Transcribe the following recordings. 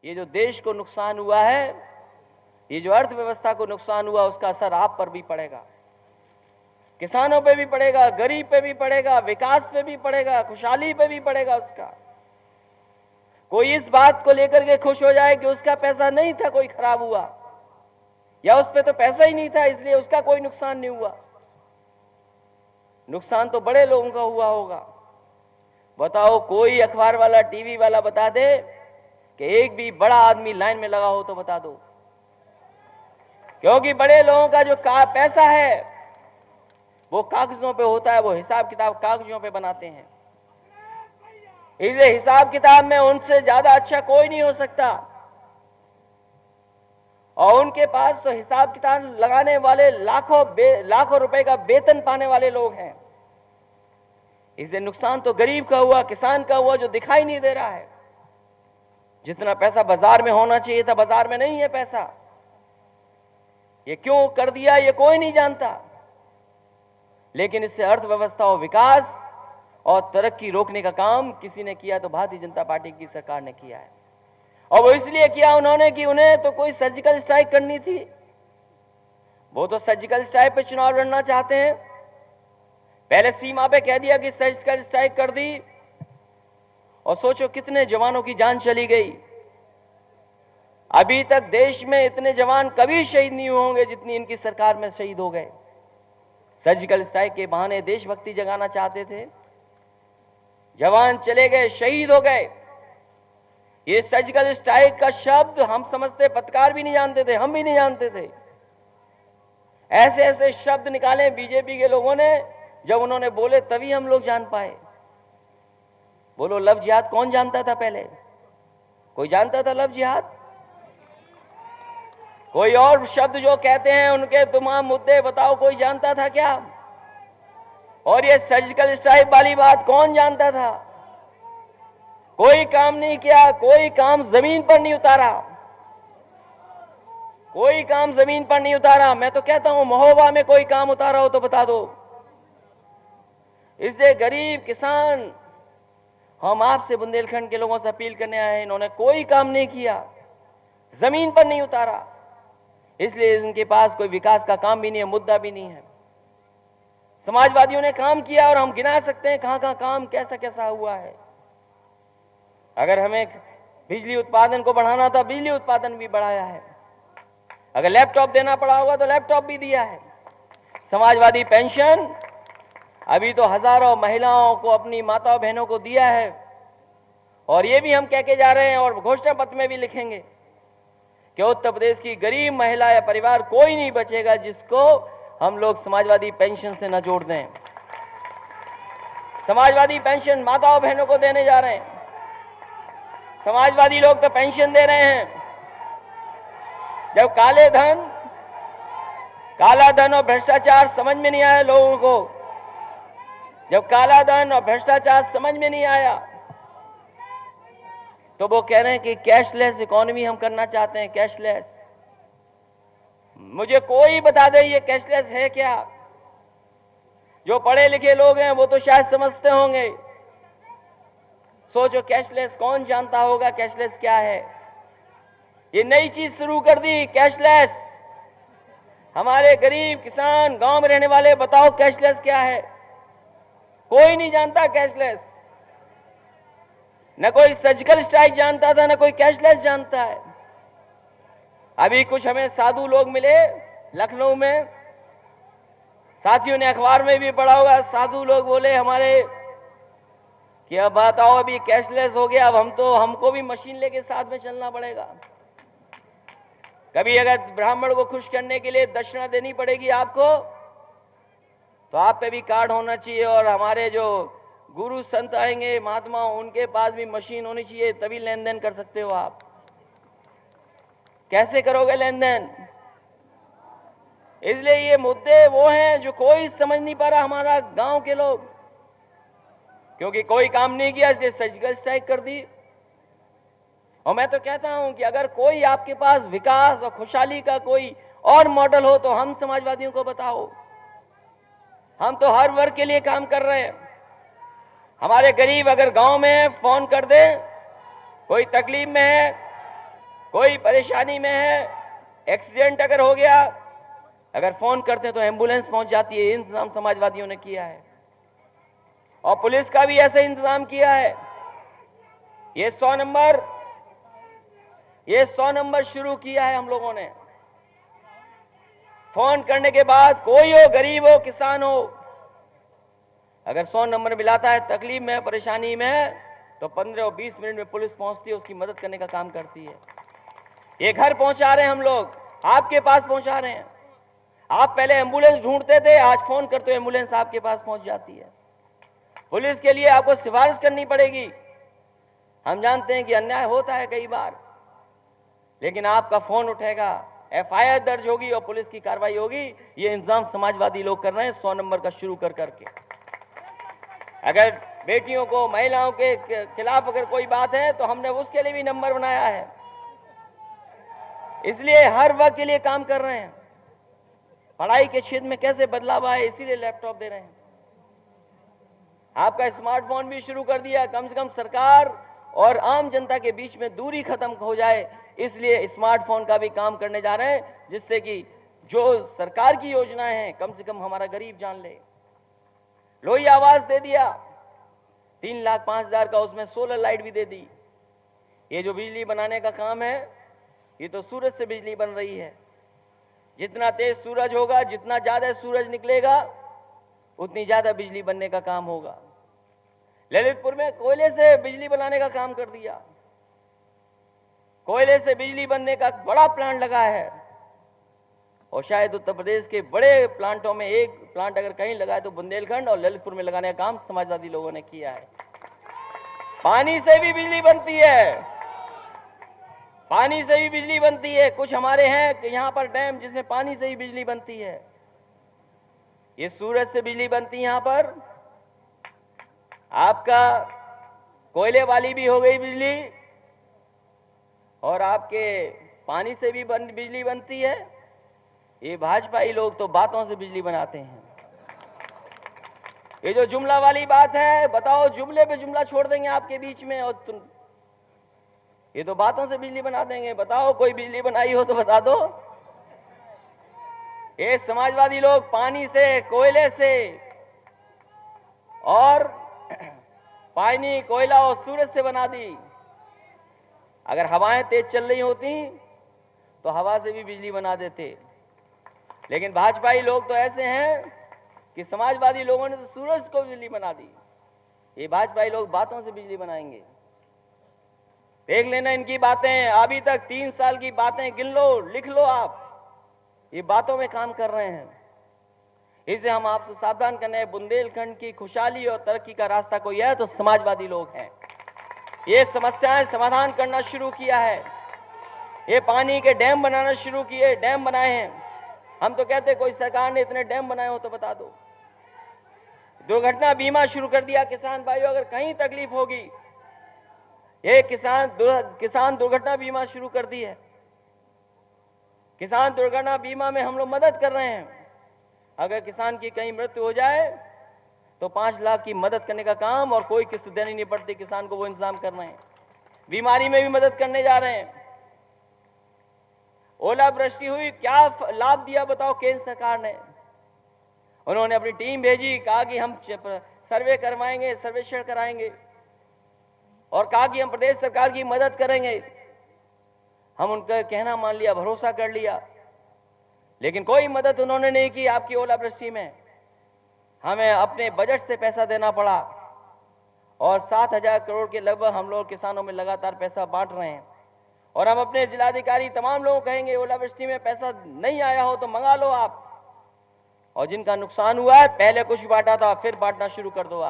ये जो देश को नुकसान हुआ है, ये जो अर्थव्यवस्था को नुकसान हुआ, उसका असर आप पर भी पड़ेगा, किसानों पे भी पड़ेगा, गरीब पे भी पड़ेगा, विकास पे भी पड़ेगा, खुशहाली पे भी पड़ेगा उसका। कोई इस बात को लेकर के खुश हो जाए कि उसका पैसा नहीं था, कोई खराब हुआ, या उस पे तो पैसा ही नहीं था इसलिए उसका कोई नुकसान नहीं हुआ। नुकसान तो बड़े लोगों का हुआ होगा। बताओ, कोई अखबार वाला, टीवी वाला बता दे कि एक भी बड़ा आदमी लाइन में लगा हो तो बता दो। क्योंकि बड़े लोगों का जो पैसा है वो कागजों पे होता है, वो हिसाब किताब कागजों पे बनाते हैं। इसलिए हिसाब किताब में उनसे ज्यादा अच्छा कोई नहीं हो सकता। और उनके पास तो हिसाब किताब लगाने वाले लाखों रुपए का वेतन पाने वाले लोग हैं। इसलिए नुकसान तो गरीब का हुआ, किसान का हुआ, जो दिखाई नहीं दे रहा है। जितना पैसा बाजार में होना चाहिए था, बाजार में नहीं है पैसा। ये क्यों कर दिया, ये कोई नहीं जानता। लेकिन इससे अर्थव्यवस्था और विकास और तरक्की रोकने का काम किसी ने किया तो भारतीय जनता पार्टी की सरकार ने किया है। और वो इसलिए किया उन्होंने कि उन्हें तो कोई सर्जिकल स्ट्राइक करनी थी। वो तो सर्जिकल स्ट्राइक पे चुनाव लड़ना चाहते हैं। पहले सीमा पे कह दिया कि सर्जिकल स्ट्राइक कर दी, और सोचो कितने जवानों की जान चली गई। अभी तक देश में इतने जवान कभी शहीद नहीं होंगे जितनी इनकी सरकार में शहीद हो गए। सर्जिकल स्ट्राइक के बहाने देशभक्ति जगाना चाहते थे, जवान चले गए, शहीद हो गए। ये सर्जिकल स्ट्राइक का शब्द हम समझते, पत्रकार भी नहीं जानते थे, हम भी नहीं जानते थे। ऐसे ऐसे शब्द निकाले बीजेपी के लोगों ने, जब उन्होंने बोले तभी हम लोग जान पाए। बोलो, लव जिहाद कौन जानता था पहले? कोई जानता था लव जिहाद? कोई और शब्द जो कहते हैं उनके तमाम मुद्दे बताओ, कोई जानता था क्या? और ये सर्जिकल स्ट्राइक वाली बात कौन जानता था? कोई काम नहीं किया, कोई काम जमीन पर नहीं उतारा, कोई काम जमीन पर नहीं उतारा। मैं तो कहता हूं, महोबा में कोई काम उतारा हो तो बता दो। इसलिए गरीब किसान, हम आपसे बुंदेलखंड के लोगों से अपील करने आए हैं, इन्होंने कोई काम नहीं किया, जमीन पर नहीं उतारा। इसलिए इनके पास कोई विकास का काम भी नहीं है, मुद्दा भी नहीं है। समाजवादियों ने काम किया और हम गिना सकते हैं कहां कहां काम कैसा कैसा हुआ है। अगर हमें बिजली उत्पादन को बढ़ाना था, बिजली उत्पादन भी बढ़ाया है। अगर लैपटॉप देना पड़ा होगा तो लैपटॉप भी दिया है। समाजवादी पेंशन अभी तो हजारों महिलाओं को, अपनी माताओं बहनों को दिया है। और ये भी हम कह के जा रहे हैं और घोषणा पत्र में भी लिखेंगे कि उत्तर प्रदेश की गरीब महिला या परिवार कोई नहीं बचेगा जिसको हम लोग समाजवादी पेंशन से न जोड़ दें। समाजवादी पेंशन माताओं बहनों को देने जा रहे हैं। समाजवादी लोग तो पेंशन दे रहे हैं। जब काला धन और भ्रष्टाचार समझ में नहीं आया लोगों को, जब काला धन और भ्रष्टाचार समझ में नहीं आया, तो वो कह रहे हैं कि कैशलेस इकोनॉमी हम करना चाहते हैं। कैशलेस, मुझे कोई बता दे ये कैशलेस है क्या? जो पढ़े लिखे लोग हैं वो तो शायद समझते होंगे। सोचो, कैशलेस कौन जानता होगा कैशलेस क्या है? ये नई चीज शुरू कर दी, कैशलेस। हमारे गरीब किसान, गांव में रहने वाले, बताओ कैशलेस क्या है? कोई नहीं जानता कैशलेस। न कोई सर्जिकल स्ट्राइक जानता था, न कोई कैशलेस जानता है। अभी कुछ हमें साधु लोग मिले लखनऊ में, साथियों ने अखबार में भी पढ़ा होगा। साधु लोग बोले हमारे कि अब बताओ, अभी कैशलेस हो गया, अब हमको भी मशीन लेके साथ में चलना पड़ेगा। कभी अगर ब्राह्मण को खुश करने के लिए दक्षिणा देनी पड़ेगी आपको, तो आप पे भी कार्ड होना चाहिए। और हमारे जो गुरु संत आएंगे, महात्मा, उनके पास भी मशीन होनी चाहिए, तभी लेन देन कर सकते हो आप। कैसे करोगे लेन देन? इसलिए ये मुद्दे वो हैं जो कोई समझ नहीं पा रहा, हमारा गांव के लोग, क्योंकि कोई काम नहीं किया इसलिए सर्जिकल स्ट्राइक कर दी। और मैं तो कहता हूं कि अगर कोई आपके पास विकास और खुशहाली का कोई और मॉडल हो तो हम समाजवादियों को बताओ। हम तो हर वर्ग के लिए काम कर रहे हैं। हमारे गरीब अगर गांव में फोन कर दे, कोई तकलीफ में है, कोई परेशानी में है, एक्सीडेंट अगर हो गया, अगर फोन करते तो एम्बुलेंस पहुंच जाती है। इंतजाम समाजवादियों ने किया है और पुलिस का भी ऐसा इंतजाम किया है। ये 100 नंबर शुरू किया है हम लोगों ने। फोन करने के बाद कोई हो, गरीब हो, किसान हो, अगर 100 नंबर मिलाता है, तकलीफ में, परेशानी में, तो 15 और 20 मिनट में पुलिस पहुंचती है, उसकी मदद करने का काम करती है। ये घर पहुंचा रहे हैं हम लोग, आपके पास पहुंचा रहे हैं। आप पहले एम्बुलेंस ढूंढते थे, आज फोन करते हो एम्बुलेंस आपके पास पहुंच जाती है। पुलिस के लिए आपको सिफारिश करनी पड़ेगी। हम जानते हैं कि अन्याय होता है कई बार, लेकिन आपका फोन उठेगा, एफआईआर दर्ज होगी और पुलिस की कार्रवाई होगी। ये इंतजाम समाजवादी लोग कर रहे हैं 100 नंबर का शुरू कर करके। अगर बेटियों को, महिलाओं के खिलाफ अगर कोई बात है तो हमने उसके लिए भी नंबर बनाया है। इसलिए हर वर्ग के लिए काम कर रहे हैं। पढ़ाई के क्षेत्र में कैसे बदलाव आए, इसीलिए लैपटॉप दे रहे हैं। आपका स्मार्टफोन भी शुरू कर दिया, कम से कम सरकार और आम जनता के बीच में दूरी खत्म हो जाए, इसलिए स्मार्टफोन का भी काम करने जा रहे हैं, जिससे कि जो सरकार की योजनाएं हैं कम से कम हमारा गरीब जान ले। लोही आवास दे दिया, 3,05,000 का, उसमें सोलर लाइट भी दे दी। ये जो बिजली बनाने का काम है, ये तो सूरज से बिजली बन रही है। जितना तेज सूरज होगा, जितना ज्यादा सूरज निकलेगा, उतनी ज्यादा बिजली बनने का काम होगा। ललितपुर में कोयले से बिजली बनाने का काम कर दिया। कोयले से बिजली बनने का बड़ा प्लांट लगा है और शायद उत्तर प्रदेश के बड़े प्लांटों में एक प्लांट अगर कहीं लगा है तो बुंदेलखंड और ललितपुर में लगाने का काम समाजवादी लोगों ने किया है। पानी से भी बिजली बनती है, पानी से भी बिजली बनती है। कुछ हमारे हैं कि यहां पर डैम जिसमें पानी से ही बिजली बनती है। ये सूरज से बिजली बनती है यहां पर। आपका कोयले वाली भी हो गई बिजली और आपके पानी से भी बिजली बनती है। ये भाजपाई लोग तो बातों से बिजली बनाते हैं। ये जो जुमला वाली बात है, बताओ, जुमले पे जुमला छोड़ देंगे आपके बीच में और तुम ये तो बातों से बिजली बना देंगे। बताओ कोई बिजली बनाई हो तो बता दो। ये समाजवादी लोग पानी से, कोयले से और पानी, कोयला और सूरज से बना दी। अगर हवाएं तेज चल रही होती तो हवा से भी बिजली बना देते, लेकिन भाजपाई लोग तो ऐसे हैं कि समाजवादी लोगों ने तो सूरज को बिजली बना दी। ये भाजपाई लोग बातों से बिजली बनाएंगे। देख लेना इनकी बातें, अभी तक 3 साल की बातें गिन लो, लिख लो आप। ये बातों में काम कर रहे हैं। इसे हम आपसे सावधान करने, बुंदेलखंड की खुशहाली और तरक्की का रास्ता कोई है तो समाजवादी लोग हैं। ये समस्याएं समाधान करना शुरू किया है। ये पानी के डैम बनाना शुरू किए, डैम बनाए हैं। हम तो कहते कोई सरकार ने इतने डैम बनाए हो तो बता दो। दुर्घटना बीमा शुरू कर दिया। किसान भाइयों, अगर कहीं तकलीफ होगी, ये किसान दुर्घटना बीमा शुरू कर दी है। किसान दुर्घटना बीमा में हम लोग मदद कर रहे हैं। अगर किसान की कहीं मृत्यु हो जाए तो 5 लाख की मदद करने का काम, और कोई किस्त देनी नहीं पड़ती किसान को, वो इंतजाम कर रहे हैं। बीमारी में भी मदद करने जा रहे हैं। ओलावृष्टि हुई, क्या लाभ दिया बताओ केंद्र सरकार ने। उन्होंने अपनी टीम भेजी, कहा कि हम सर्वे करवाएंगे, सर्वेक्षण कराएंगे, और कहा कि हम प्रदेश सरकार की मदद करेंगे। हम उनका कहना मान लिया, भरोसा कर लिया, लेकिन कोई मदद उन्होंने नहीं की। आपकी ओलावृष्टि में हमें अपने बजट से पैसा देना पड़ा और 7,000 करोड़ के लगभग हम लोग किसानों में लगातार पैसा बांट रहे हैं। और हम अपने जिलाधिकारी तमाम लोगों को कहेंगे, ओलावृष्टि में पैसा नहीं आया हो तो मंगा लो आप, और जिनका नुकसान हुआ है, पहले कुछ बांटा था फिर बांटना शुरू कर दो।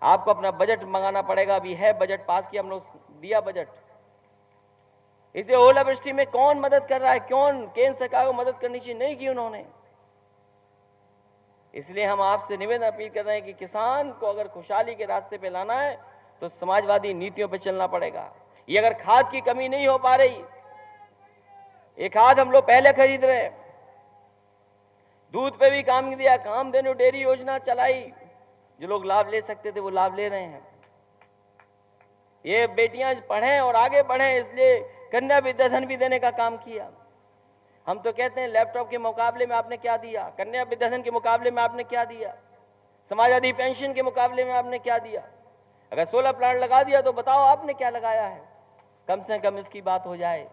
आपको अपना बजट मंगाना पड़ेगा। अभी है बजट पास किया हम लोग, दिया बजट। इसे ओलावृष्टि में कौन मदद कर रहा है, कौन केंद्र सरकार को मदद करनी चाहिए, नहीं की उन्होंने। इसलिए हम आपसे निवेदन अपील कर रहे हैं कि किसान को अगर खुशहाली के रास्ते पे लाना है तो समाजवादी नीतियों पे चलना पड़ेगा। ये अगर खाद की कमी नहीं हो पा रही, ये खाद हम लोग पहले खरीद रहे हैं। दूध पे भी काम दिया, कामधेनु डेयरी योजना चलाई, जो लोग लाभ ले सकते थे वो लाभ ले रहे हैं। ये बेटियां पढ़ें और आगे बढ़ें, इसलिए कन्या विद्याधन भी देने का काम किया। हम तो कहते हैं लैपटॉप के मुकाबले में आपने क्या दिया, कन्या विद्याधन के मुकाबले में आपने क्या दिया, समाजवादी पेंशन के मुकाबले में आपने क्या दिया। अगर 16 प्लांट लगा दिया तो बताओ आपने क्या लगाया है, कम से कम इसकी बात हो जाए।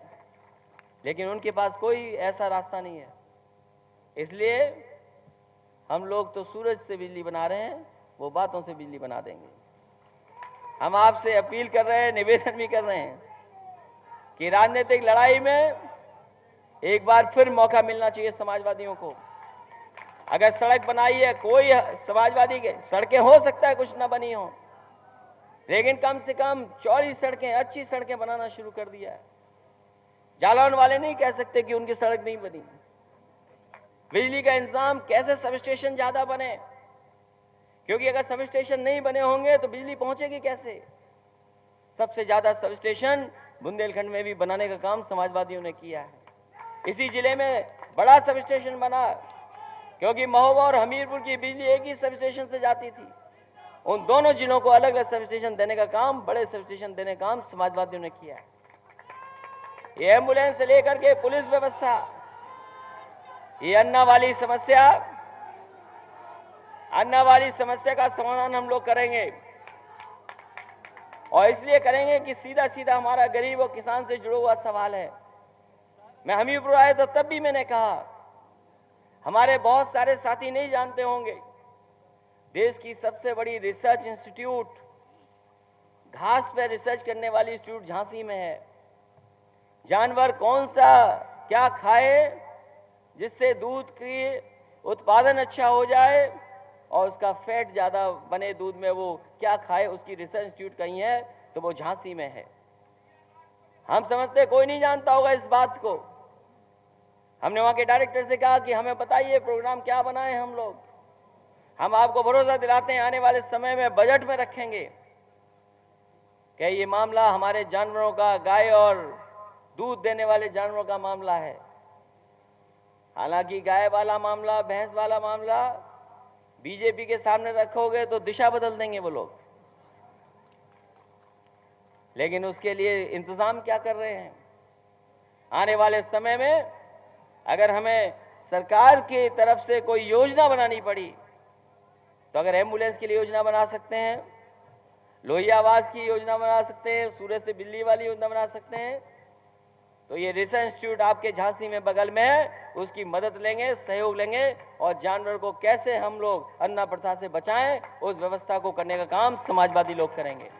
लेकिन उनके पास कोई ऐसा रास्ता नहीं है। इसलिए हम लोग तो सूरज से बिजली बना रहे हैं, वो बातों से बिजली बना देंगे। हम आपसे अपील कर रहे हैं, निवेदन भी कर रहे हैं कि राजनीतिक लड़ाई में एक बार फिर मौका मिलना चाहिए समाजवादियों को। अगर सड़क बनाई है कोई समाजवादी के, सड़कें हो सकता है कुछ ना बनी हो, लेकिन कम से कम चौड़ी सड़कें, अच्छी सड़कें बनाना शुरू कर दिया है। जालौन वाले नहीं कह सकते कि उनकी सड़क नहीं बनी। बिजली का इंतजाम कैसे सब स्टेशन ज्यादा बने, क्योंकि अगर सब स्टेशन नहीं बने होंगे तो बिजली पहुंचेगी कैसे। सबसे ज्यादा सब स्टेशन बुंदेलखंड में भी बनाने का काम समाजवादियों ने किया है। इसी जिले में बड़ा सब स्टेशन बना, क्योंकि महोबा और हमीरपुर की बिजली एक ही सब स्टेशन से जाती थी। उन दोनों जिलों को अलग अलग सब स्टेशन देने का काम, बड़े सब स्टेशन देने का काम समाजवादियों ने किया है। ये एम्बुलेंस से लेकर के पुलिस व्यवस्था, ये अन्ना वाली समस्या का समाधान हम लोग करेंगे। और इसलिए करेंगे कि सीधा सीधा हमारा गरीब और किसान से जुड़ा हुआ सवाल है। मैं हमीरपुर आया तो तब भी मैंने कहा, हमारे बहुत सारे साथी नहीं जानते होंगे, देश की सबसे बड़ी रिसर्च इंस्टीट्यूट, घास पर रिसर्च करने वाली इंस्टीट्यूट झांसी में है। जानवर कौन सा क्या खाए जिससे दूध की उत्पादन अच्छा हो जाए और उसका फैट ज्यादा बने दूध में, वो क्या खाए, उसकी रिसर्च इंस्टीट्यूट कहीं है तो वो झांसी में है। हम समझते कोई नहीं जानता होगा इस बात को। हमने वहां के डायरेक्टर से कहा कि हमें बताइए प्रोग्राम क्या बनाए हम लोग। हम आपको भरोसा दिलाते हैं आने वाले समय में बजट में रखेंगे कि ये मामला हमारे जानवरों का, गाय और दूध देने वाले जानवरों का मामला है। हालांकि गाय वाला मामला, भैंस वाला मामला बीजेपी के सामने रखोगे तो दिशा बदल देंगे वो लोग। लेकिन उसके लिए इंतजाम क्या कर रहे हैं? आने वाले समय में अगर हमें सरकार की तरफ से कोई योजना बनानी पड़ी तो अगर एम्बुलेंस के लिए योजना बना सकते हैं, लोहिया आवास की योजना बना सकते हैं, सूरज से बिजली वाली योजना बना सकते हैं, तो ये रिसर्च इंस्टीट्यूट आपके झांसी में बगल में है, उसकी मदद लेंगे, सहयोग लेंगे और जानवर को कैसे हम लोग अन्ना प्रथा से बचाएं, उस व्यवस्था को करने का काम समाजवादी लोग करेंगे।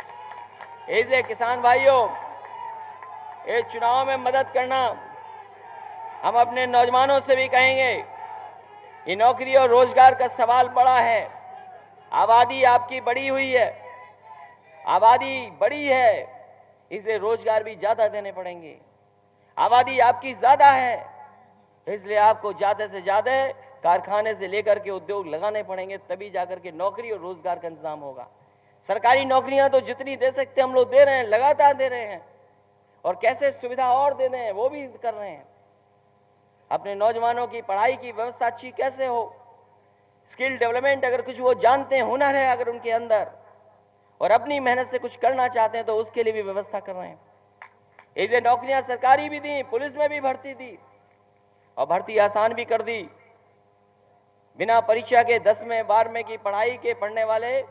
इसलिए किसान भाइयों, इस चुनाव में मदद करना। हम अपने नौजवानों से भी कहेंगे कि नौकरी और रोजगार का सवाल बड़ा है। आबादी आपकी बढ़ी हुई है, आबादी बड़ी है, इसलिए रोजगार भी ज्यादा देने पड़ेंगे। आबादी आपकी ज्यादा है, इसलिए आपको ज्यादा से ज्यादा कारखाने से लेकर के उद्योग लगाने पड़ेंगे, तभी जाकर के नौकरी और रोजगार का इंतजाम होगा। सरकारी नौकरियां तो जितनी दे सकते हम लोग दे रहे हैं, लगातार दे रहे हैं, और कैसे सुविधा और दे दें वो भी कर रहे हैं। अपने नौजवानों की पढ़ाई की व्यवस्था अच्छी कैसे हो, स्किल डेवलपमेंट, अगर कुछ वो जानते हैं, हुनर है अगर उनके अंदर और अपनी मेहनत से कुछ करना चाहते हैं तो उसके लिए भी व्यवस्था कर रहे हैं। इसलिए नौकरियां सरकारी भी दी, पुलिस में भी भर्ती दी और भर्ती आसान भी कर दी। बिना परीक्षा के 10वें 12वें की पढ़ाई के पढ़ने वाले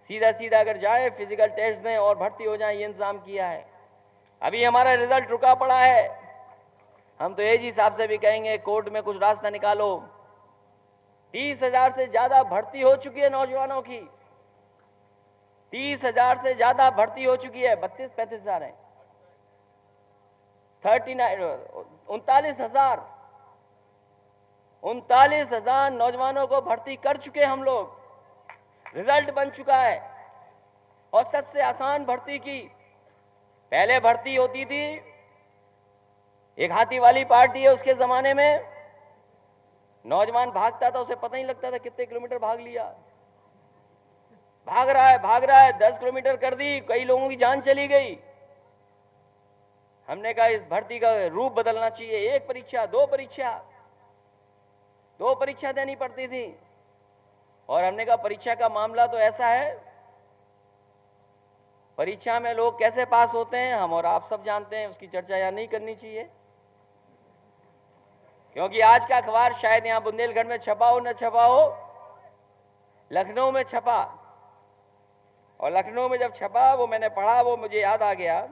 सीधा सीधा अगर जाए, फिजिकल टेस्ट दें और भर्ती हो जाए, ये इंतजाम किया है। अभी हमारा रिजल्ट रुका पड़ा है, हम तो एजी साहब से भी कहेंगे कोर्ट में कुछ रास्ता निकालो। 30,000 से ज्यादा भर्ती हो चुकी है नौजवानों की, 30,000 से ज्यादा भर्ती हो चुकी है, 32-35,000 है, 39,000 नौजवानों को भर्ती कर चुके हम लोग। रिजल्ट बन चुका है और सबसे आसान भर्ती की। पहले भर्ती होती थी, एक हाथी वाली पार्टी है, उसके जमाने में नौजवान भागता था, उसे पता नहीं लगता था कितने किलोमीटर भाग लिया। भाग रहा है 10 किलोमीटर कर दी, कई लोगों की जान चली गई। हमने कहा इस भर्ती का रूप बदलना चाहिए। एक परीक्षा, दो परीक्षा देनी पड़ती थी। और हमने कहा परीक्षा का मामला तो ऐसा है, परीक्षा में लोग कैसे पास होते हैं हम और आप सब जानते हैं, उसकी चर्चा यहां नहीं करनी चाहिए, क्योंकि आज का अखबार शायद यहां बुंदेलखंड में छपा हो न छपा हो, लखनऊ में छपा, और लखनऊ में जब छपा वो मैंने पढ़ा, वो मुझे याद आ गया।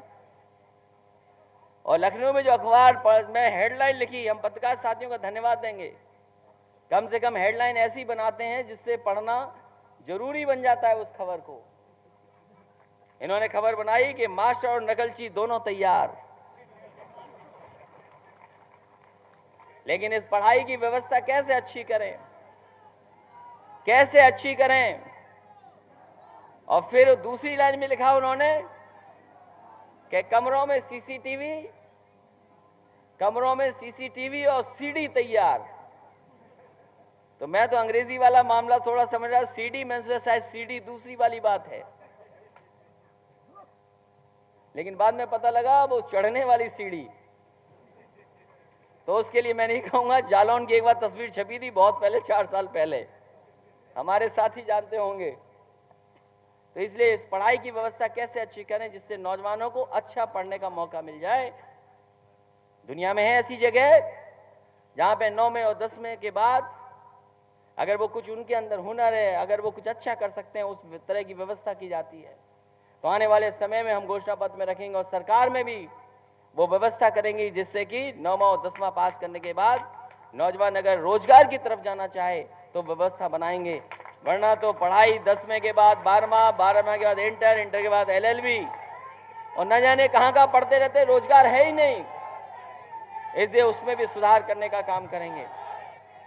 और लखनऊ में जो अखबार में हेडलाइन लिखी, हम पत्रकार साथियों का धन्यवाद देंगे, कम से कम हेडलाइन ऐसी बनाते हैं जिससे पढ़ना जरूरी बन जाता है उस खबर को। इन्होंने खबर बनाई कि मास्टर और नकलची दोनों तैयार। लेकिन इस पढ़ाई की व्यवस्था कैसे अच्छी करें, कैसे अच्छी करें? और फिर दूसरी लाइन में लिखा उन्होंने कि कमरों में सीसीटीवी और सीडी तैयार। तो मैं तो अंग्रेजी वाला मामला थोड़ा समझ रहा, सीडी में से शायद सीडी दूसरी वाली बात है, लेकिन बाद में पता लगा वो चढ़ने वाली सीढ़ी। तो उसके लिए मैं नहीं कहूंगा, जालौन की एक बार तस्वीर छपी थी बहुत पहले, 4 साल पहले, हमारे साथी जानते होंगे। तो इसलिए इस पढ़ाई की व्यवस्था कैसे अच्छी करें जिससे नौजवानों को अच्छा पढ़ने का मौका मिल जाए। दुनिया में है ऐसी जगह जहां पे 9वें और 10वें के बाद अगर वो कुछ उनके अंदर हुनर है, अगर वो कुछ अच्छा कर सकते हैं, उस तरह की व्यवस्था की जाती है। तो आने वाले समय में हम घोषणा पत्र में रखेंगे और सरकार में भी वो व्यवस्था करेंगी जिससे कि 9वां और 10वां पास करने के बाद नौजवान अगर रोजगार की तरफ जाना चाहे तो व्यवस्था बनाएंगे। वरना तो पढ़ाई 10वें के बाद 12वां, 12वां के बाद इंटर, इंटर के बाद एलएलबी, और न जाने कहां कहां पढ़ते रहते, रोजगार है ही नहीं। इसलिए उसमें भी सुधार करने का काम करेंगे।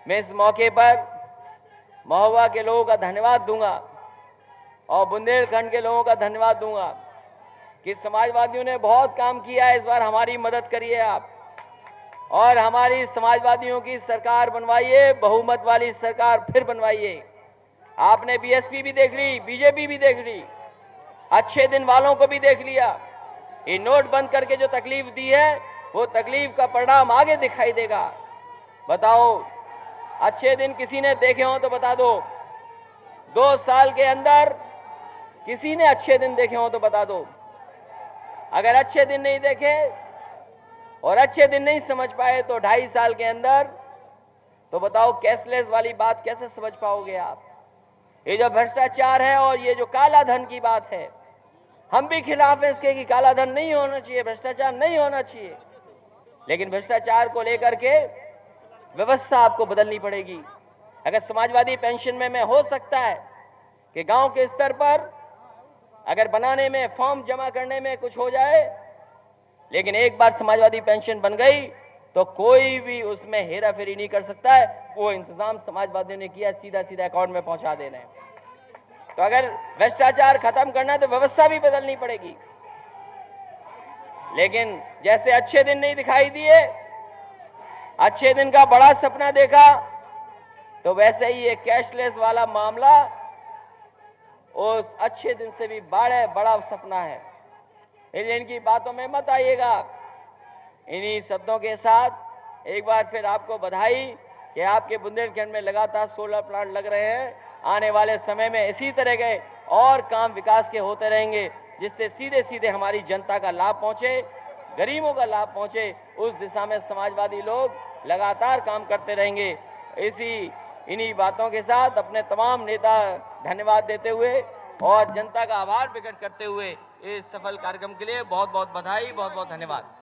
मैं इस मौके पर महोबा के लोगों का धन्यवाद दूंगा और बुंदेलखंड के लोगों का धन्यवाद दूंगा कि समाजवादियों ने बहुत काम किया है। इस बार हमारी मदद करिए आप, और हमारी समाजवादियों की सरकार बनवाइए, बहुमत वाली सरकार फिर बनवाइए। आपने बीएसपी भी देख ली, बीजेपी भी देख ली, अच्छे दिन वालों को भी देख लिया। ये नोट बंद करके जो तकलीफ दी है वो तकलीफ का परिणाम आगे दिखाई देगा। बताओ, अच्छे दिन किसी ने देखे हो तो बता दो। 2 साल के अंदर किसी ने अच्छे दिन देखे हो तो बता दो। अगर अच्छे दिन नहीं देखे और अच्छे दिन नहीं समझ पाए तो 2.5 साल के अंदर तो बताओ कैशलेस वाली बात कैसे समझ पाओगे आप? ये जो भ्रष्टाचार है और ये जो काला धन की बात है, हम भी खिलाफ हैं इसके कि काला धन नहीं होना चाहिए, भ्रष्टाचार नहीं होना चाहिए, लेकिन भ्रष्टाचार को लेकर के व्यवस्था आपको बदलनी पड़ेगी। अगर समाजवादी पेंशन में हो सकता है कि गांव के स्तर पर अगर बनाने में, फॉर्म जमा करने में कुछ हो जाए, लेकिन एक बार समाजवादी पेंशन बन गई तो कोई भी उसमें हेराफेरी नहीं कर सकता है। वो इंतजाम समाजवादियों ने किया, सीधा सीधा अकाउंट में पहुंचा देना है। तो अगर भ्रष्टाचार खत्म करना है तो व्यवस्था भी बदलनी पड़ेगी। लेकिन जैसे अच्छे दिन नहीं दिखाई दिए, अच्छे दिन का बड़ा सपना देखा, तो वैसे ही ये कैशलेस वाला मामला उस अच्छे दिन से भी बड़ा सपना है। इसलिए इनकी बातों में मत आइएगा। इन्हीं शब्दों के साथ एक बार फिर आपको बधाई कि आपके बुंदेलखंड में लगातार सोलर प्लांट लग रहे हैं। आने वाले समय में इसी तरह के और काम विकास के होते रहेंगे जिससे सीधे सीधे हमारी जनता का लाभ पहुंचे, गरीबों का लाभ पहुंचे। उस दिशा में समाजवादी लोग लगातार काम करते रहेंगे। इन्हीं बातों के साथ अपने तमाम नेता धन्यवाद देते हुए और जनता का आभार प्रकट करते हुए इस सफल कार्यक्रम के लिए बहुत बहुत बधाई, बहुत बहुत धन्यवाद।